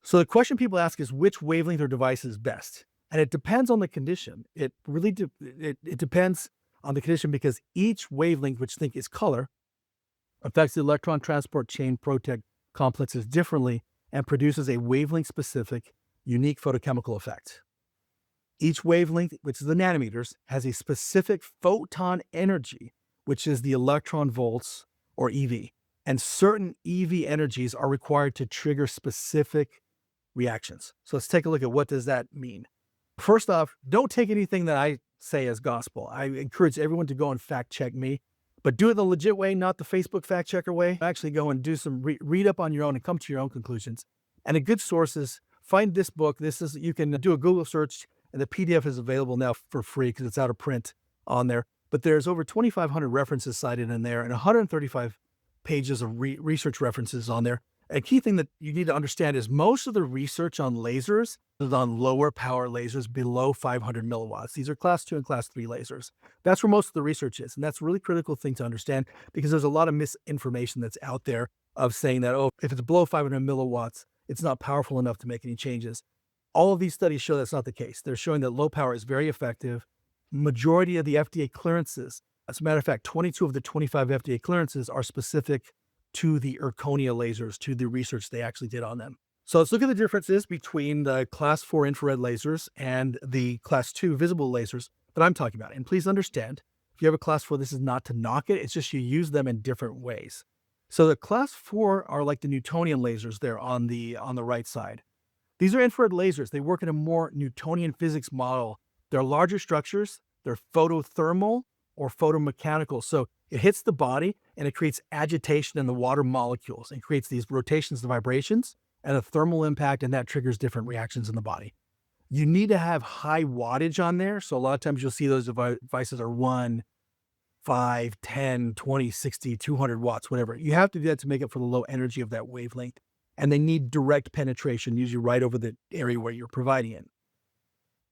So the question people ask is which wavelength or device is best? And it depends on the condition. It really it depends on the condition because each wavelength, which think is color, affects the electron transport chain protein complexes differently and produces a wavelength-specific, unique photochemical effect. Each wavelength, which is the nanometers, has a specific photon energy, which is the electron volts or EV. And certain EV energies are required to trigger specific reactions. So let's take a look at what does that mean. First off, don't take anything that I say as gospel. I encourage everyone to go and fact check me, but do it the legit way, not the Facebook fact checker way. Actually go and do some read up on your own and come to your own conclusions. And a good source is find this book. You can do a Google search and the PDF is available now for free because it's out of print on there. But there's over 2,500 references cited in there and 135 pages of research references on there. A key thing that you need to understand is most of the research on lasers is on lower power lasers below 500 milliwatts. These are class 2 and class 3 lasers. That's where most of the research is. And that's a really critical thing to understand because there's a lot of misinformation that's out there of saying that, oh, if it's below 500 milliwatts, it's not powerful enough to make any changes. All of these studies show that's not the case. They're showing that low power is very effective. Majority of the FDA clearances, as a matter of fact, 22 of the 25 FDA clearances are specific to the Erconia lasers, to the research they actually did on them. So let's look at the differences between the class 4 infrared lasers and the class 2 visible lasers that I'm talking about. And please understand, if you have a class 4, this is not to knock it. It's just you use them in different ways. So the class 4 are like the Newtonian lasers there on the right side. These are infrared lasers. They work in a more Newtonian physics model. They're larger structures. They're photothermal or photomechanical. So it hits the body and it creates agitation in the water molecules and creates these rotations and vibrations and a thermal impact, and that triggers different reactions in the body. You need to have high wattage on there. So a lot of times you'll see those devices are 1, 5, 10, 20, 60, 200 watts, whatever. You have to do that to make up for the low energy of that wavelength. And they need direct penetration, usually right over the area where you're providing it.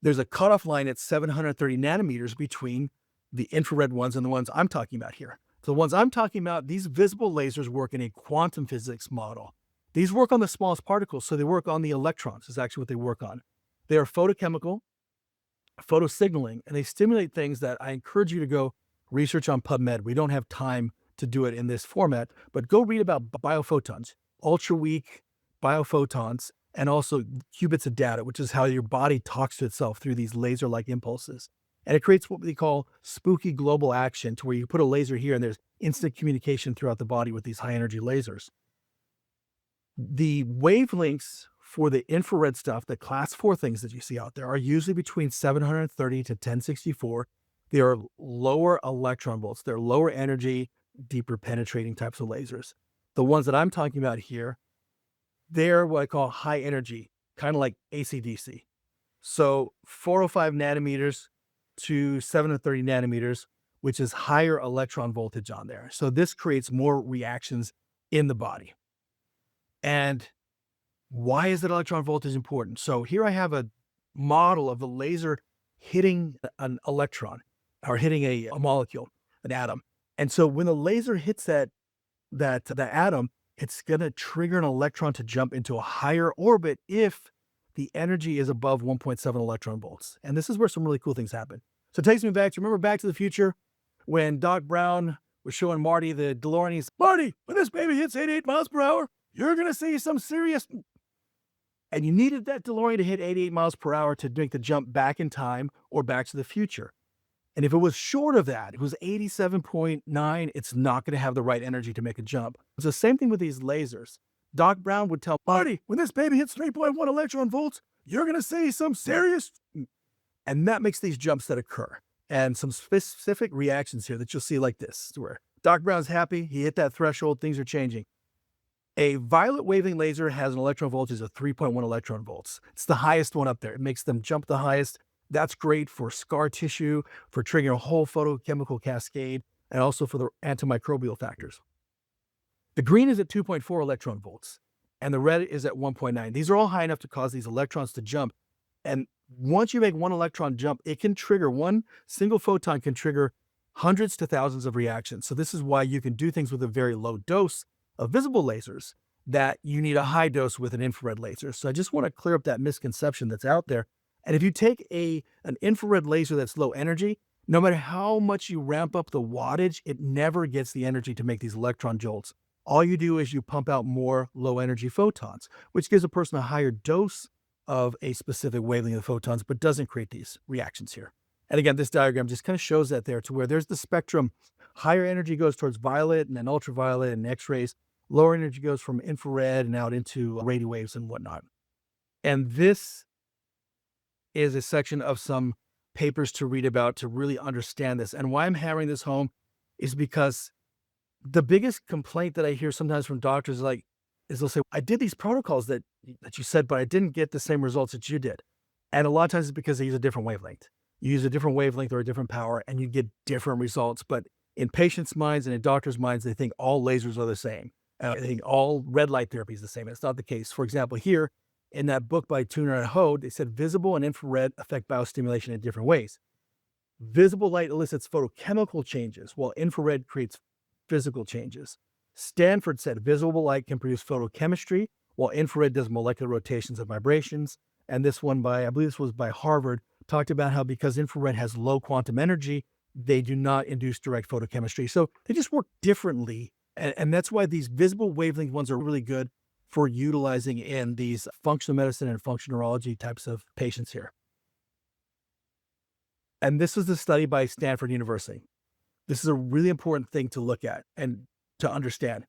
There's a cutoff line at 730 nanometers between the infrared ones and the ones I'm talking about here. So the ones I'm talking about, these visible lasers work in a quantum physics model. These work on the smallest particles, so they work on the electrons, is actually what they work on. They are photochemical, photosignaling, and they stimulate things that I encourage you to go research on PubMed. We don't have time to do it in this format, but go read about biophotons, ultra-weak biophotons, and also qubits of data, which is how your body talks to itself through these laser-like impulses. And it creates what we call spooky global action, to where you put a laser here and there's instant communication throughout the body with these high-energy lasers. The wavelengths for the infrared stuff, the class 4 things that you see out there, are usually between 730 to 1064. They are lower electron volts. They're lower energy, deeper penetrating types of lasers. The ones that I'm talking about here, they're what I call high energy, kind of like AC/DC. So 405 nanometers to 730 nanometers, which is higher electron voltage on there. So this creates more reactions in the body. And why is that electron voltage important? So here I have a model of the laser hitting an electron or hitting a molecule, an atom. And so when the laser hits the atom, it's going to trigger an electron to jump into a higher orbit if the energy is above 1.7 electron volts. And this is where some really cool things happen. So it takes me back to, remember Back to the Future when Doc Brown was showing Marty the DeLorean? He's, Marty, when this baby hits 88 miles per hour, you're going to see some serious... And you needed that DeLorean to hit 88 miles per hour to make the jump back in time or Back to the Future. And if it was short of that, it was 87.9, it's not going to have the right energy to make a jump. It's the same thing with these lasers. Doc Brown would tell Marty, when this baby hits 3.1 electron volts, you're going to see some serious... And that makes these jumps that occur. And some specific reactions here that you'll see like this, where Doc Brown's happy, he hit that threshold, things are changing. A violet wavelength laser has an electron voltage of 3.1 electron volts. It's the highest one up there. It makes them jump the highest. That's great for scar tissue, for triggering a whole photochemical cascade, and also for the antimicrobial factors. The green is at 2.4 electron volts, and the red is at 1.9. These are all high enough to cause these electrons to jump. And once you make one electron jump, it can trigger, one single photon can trigger hundreds to thousands of reactions. So this is why you can do things with a very low dose of visible lasers that you need a high dose with an infrared laser. So I just want to clear up that misconception that's out there. And if you take an infrared laser that's low energy, no matter how much you ramp up the wattage, it never gets the energy to make these electron jolts. All you do is you pump out more low energy photons, which gives a person a higher dose of a specific wavelength of photons, but doesn't create these reactions here. And again, this diagram just kind of shows that there, to where there's the spectrum. Higher energy goes towards violet and then ultraviolet and X-rays. Lower energy goes from infrared and out into radio waves and whatnot. And this is a section of some papers to read about to really understand this. And why I'm hammering this home is because the biggest complaint that I hear sometimes from doctors is they'll say, I did these protocols that you said, but I didn't get the same results that you did. And a lot of times it's because they use a different wavelength. You use a different wavelength or a different power and you get different results. But in patients' minds and in doctors' minds, they think all lasers are the same. They think all red light therapy is the same. It's not the case. For example, here in that book by Tuner and Hode, they said visible and infrared affect biostimulation in different ways. Visible light elicits photochemical changes, while infrared creates physical changes. Stanford said visible light can produce photochemistry, while infrared does molecular rotations and vibrations. And this one I believe this was by Harvard, talked about how because infrared has low quantum energy, they do not induce direct photochemistry. So they just work differently. And that's why these visible wavelength ones are really good for utilizing in these functional medicine and functional neurology types of patients here. And this was the study by Stanford University. This is a really important thing to look at and to understand.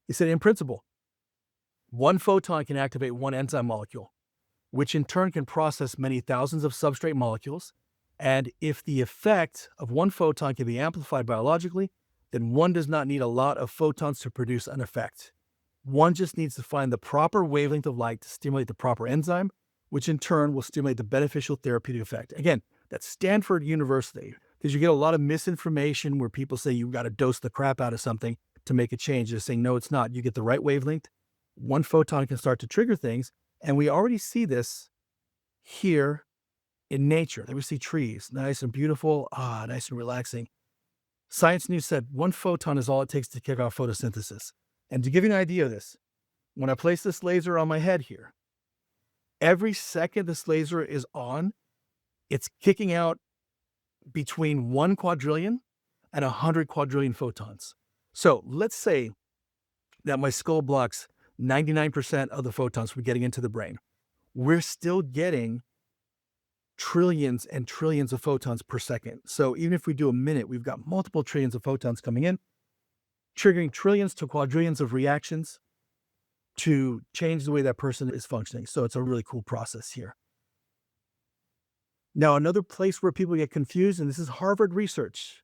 He said, in principle, one photon can activate one enzyme molecule, which in turn can process many thousands of substrate molecules. And if the effect of one photon can be amplified biologically, then one does not need a lot of photons to produce an effect. One just needs to find the proper wavelength of light to stimulate the proper enzyme, which in turn will stimulate the beneficial therapeutic effect. Again, that's Stanford University, because you get a lot of misinformation where people say you've got to dose the crap out of something to make a change. They're saying, no, it's not. You get the right wavelength. One photon can start to trigger things. And we already see this here in nature. There we see trees, nice and beautiful, nice and relaxing. Science News said 1 photon is all it takes to kick off photosynthesis. And to give you an idea of this, when I place this laser on my head here, every second this laser is on, it's kicking out between 1 quadrillion and 100 quadrillion photons. So let's say that my skull blocks 99% of the photons from getting into the brain. We're still getting trillions and trillions of photons per second. So even if we do a minute, we've got multiple trillions of photons coming in, triggering trillions to quadrillions of reactions to change the way that person is functioning. So it's a really cool process here. Now, another place where people get confused, and this is Harvard research,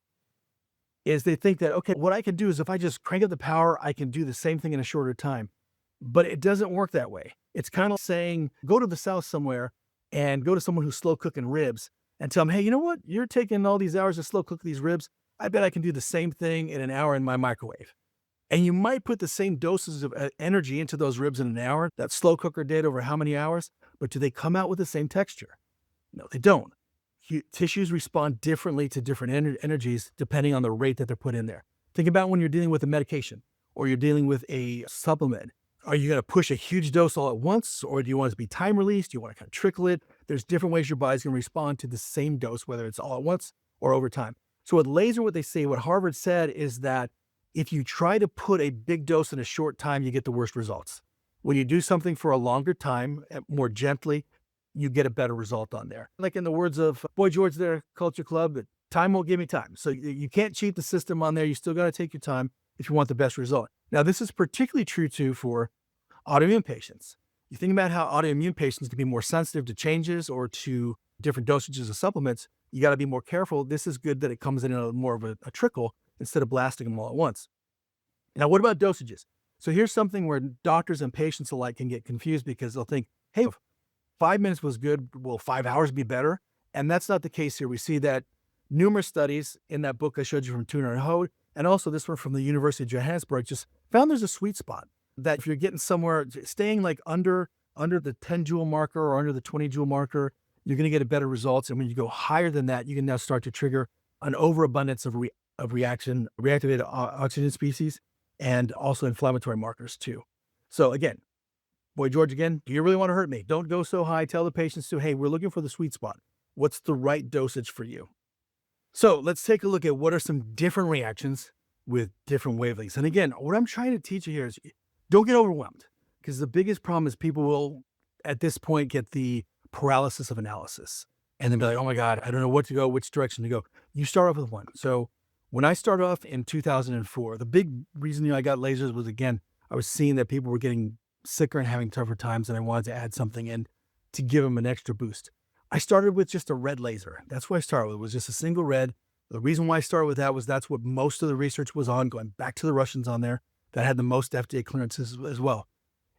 is they think that, okay, what I can do is if I just crank up the power, I can do the same thing in a shorter time. But it doesn't work that way. It's kind of saying, go to the South somewhere and go to someone who's slow cooking ribs and tell them, hey, you know what? You're taking all these hours to slow cook these ribs. I bet I can do the same thing in an hour in my microwave. And you might put the same doses of energy into those ribs in an hour that slow cooker did over how many hours, but do they come out with the same texture? No, they don't. Tissues respond differently to different energies depending on the rate that they're put in there. Think about when you're dealing with a medication or you're dealing with a supplement. Are you going to push a huge dose all at once, or do you want it to be time released? Do you want to kind of trickle it? There's different ways your body's going to respond to the same dose, whether it's all at once or over time. So with laser, what they say, what Harvard said is that if you try to put a big dose in a short time, you get the worst results. When you do something for a longer time, more gently, you get a better result on there. Like in the words of Boy George there, Culture Club, time won't give me time. So you can't cheat the system on there. You still got to take your time if you want the best result. Now, this is particularly true too for autoimmune patients. You think about how autoimmune patients can be more sensitive to changes or to different dosages of supplements. You got to be more careful. This is good that it comes in a more of a trickle instead of blasting them all at once. Now, what about dosages? So here's something where doctors and patients alike can get confused because they'll think, hey, 5 minutes was good, will 5 hours be better? And that's not the case here. We see that numerous studies in that book I showed you from Tuner and Hode, and also this one from the University of Johannesburg, just found there's a sweet spot that if you're getting somewhere, staying like under the 10 joule marker or under the 20 joule marker, you're going to get a better results. And when you go higher than that, you can now start to trigger an overabundance of reactivated oxygen species and also inflammatory markers too. So again, Boy George again, do you really want to hurt me? Don't go so high. Tell the patients to, hey, we're looking for the sweet spot. What's the right dosage for you? So let's take a look at what are some different reactions with different wavelengths. And again, what I'm trying to teach you here is don't get overwhelmed, because the biggest problem is people will, at this point, get the paralysis of analysis and then be like, oh my God, I don't know what to go, which direction to go. You start off with one. So when I started off in 2004, the big reason I got lasers was, again, I was seeing that people were getting sicker and having tougher times, and I wanted to add something in to give them an extra boost. I started with just a red laser. That's what I started with. It was just a single red. The reason why I started with that was that's what most of the research was on, going back to the Russians on there that had the most FDA clearances as well.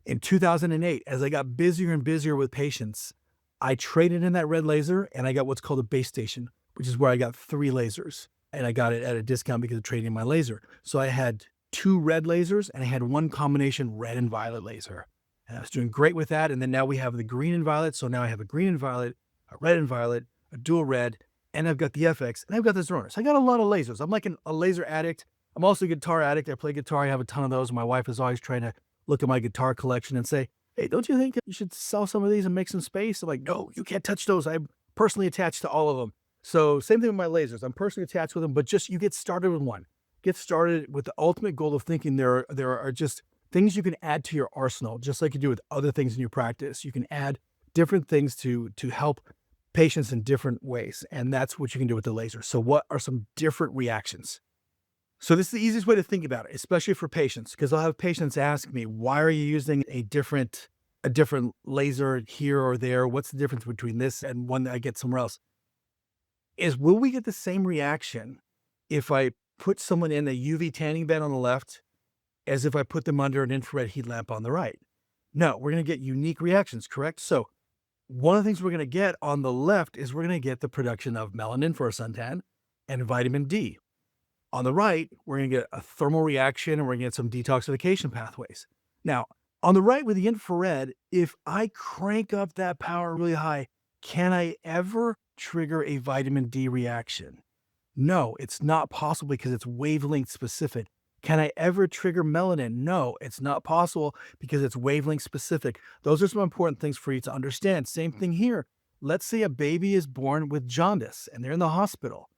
In 2008, as I got busier and busier with patients, I traded in that red laser and I got what's called a base station, which is where I got 3 lasers, and I got it at a discount because of trading in my laser. So I had 2 red lasers and I had 1 combination red and violet laser. And I was doing great with that. And then now we have the green and violet. So now I have a green and violet, a red and violet, a dual red, and I've got the FX, and I've got the Zoner. So I got a lot of lasers. I'm like a laser addict. I'm also a guitar addict. I play guitar. I have a ton of those. My wife is always trying to look at my guitar collection and say, hey, don't you think you should sell some of these and make some space? I'm like, no, you can't touch those. I'm personally attached to all of them. So same thing with my lasers. I'm personally attached with them, but just you get started with one. Get started with the ultimate goal of thinking there are just things you can add to your arsenal, just like you do with other things in your practice. You can add different things to help patients in different ways, and that's what you can do with the laser. So what are some different reactions? So this is the easiest way to think about it, especially for patients, because I'll have patients ask me, why are you using a different laser here or there? What's the difference between this and one that I get somewhere else? Is will we get the same reaction if I put someone in a UV tanning bed on the left as if I put them under an infrared heat lamp on the right? No, we're going to get unique reactions, correct? So one of the things we're going to get on the left is we're going to get the production of melanin for a suntan and vitamin D. On the right, we're going to get a thermal reaction and we're going to get some detoxification pathways. Now, on the right with the infrared, if I crank up that power really high, can I ever trigger a vitamin D reaction? No, it's not possible because it's wavelength specific. Can I ever trigger melanin? No, it's not possible because it's wavelength specific. Those are some important things for you to understand. Same thing here. Let's say a baby is born with jaundice and they're in the hospital.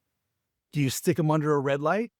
Do you stick them under a red light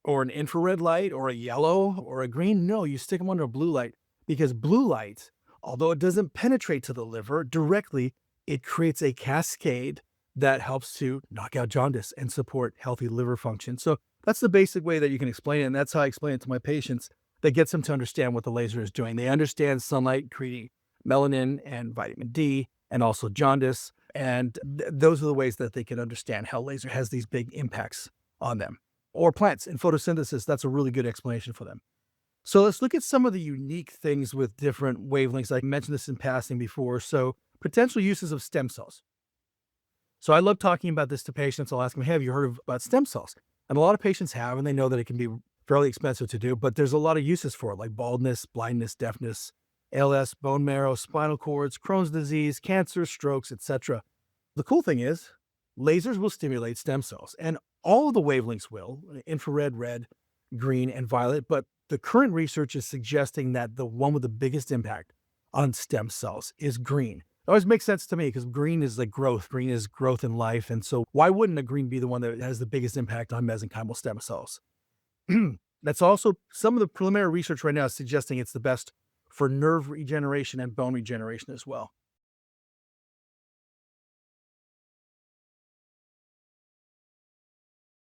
or an infrared light or a yellow or a green? No, you stick them under a blue light, because blue light, although it doesn't penetrate to the liver directly, it creates a cascade that helps to knock out jaundice and support healthy liver function. So that's the basic way that you can explain it. And that's how I explain it to my patients. That gets them to understand what the laser is doing. They understand sunlight creating melanin and vitamin D and also jaundice. And those are the ways that they can understand how laser has these big impacts on them. Or plants in photosynthesis, that's a really good explanation for them. So let's look at some of the unique things with different wavelengths. I mentioned this in passing before. So potential uses of stem cells. So I love talking about this to patients. I'll ask them, hey, have you heard about stem cells? And a lot of patients have, and they know that it can be fairly expensive to do, but there's a lot of uses for it, like baldness, blindness, deafness, ALS, bone marrow, spinal cords, Crohn's disease, cancer, strokes, etc. The cool thing is lasers will stimulate stem cells, and all of the wavelengths will, infrared, red, green, and violet, but the current research is suggesting that the one with the biggest impact on stem cells is green. It always makes sense to me because green is like growth. Green is growth in life. And so why wouldn't a green be the one that has the biggest impact on mesenchymal stem cells? That's also some of the preliminary research right now is suggesting it's the best for nerve regeneration and bone regeneration as well.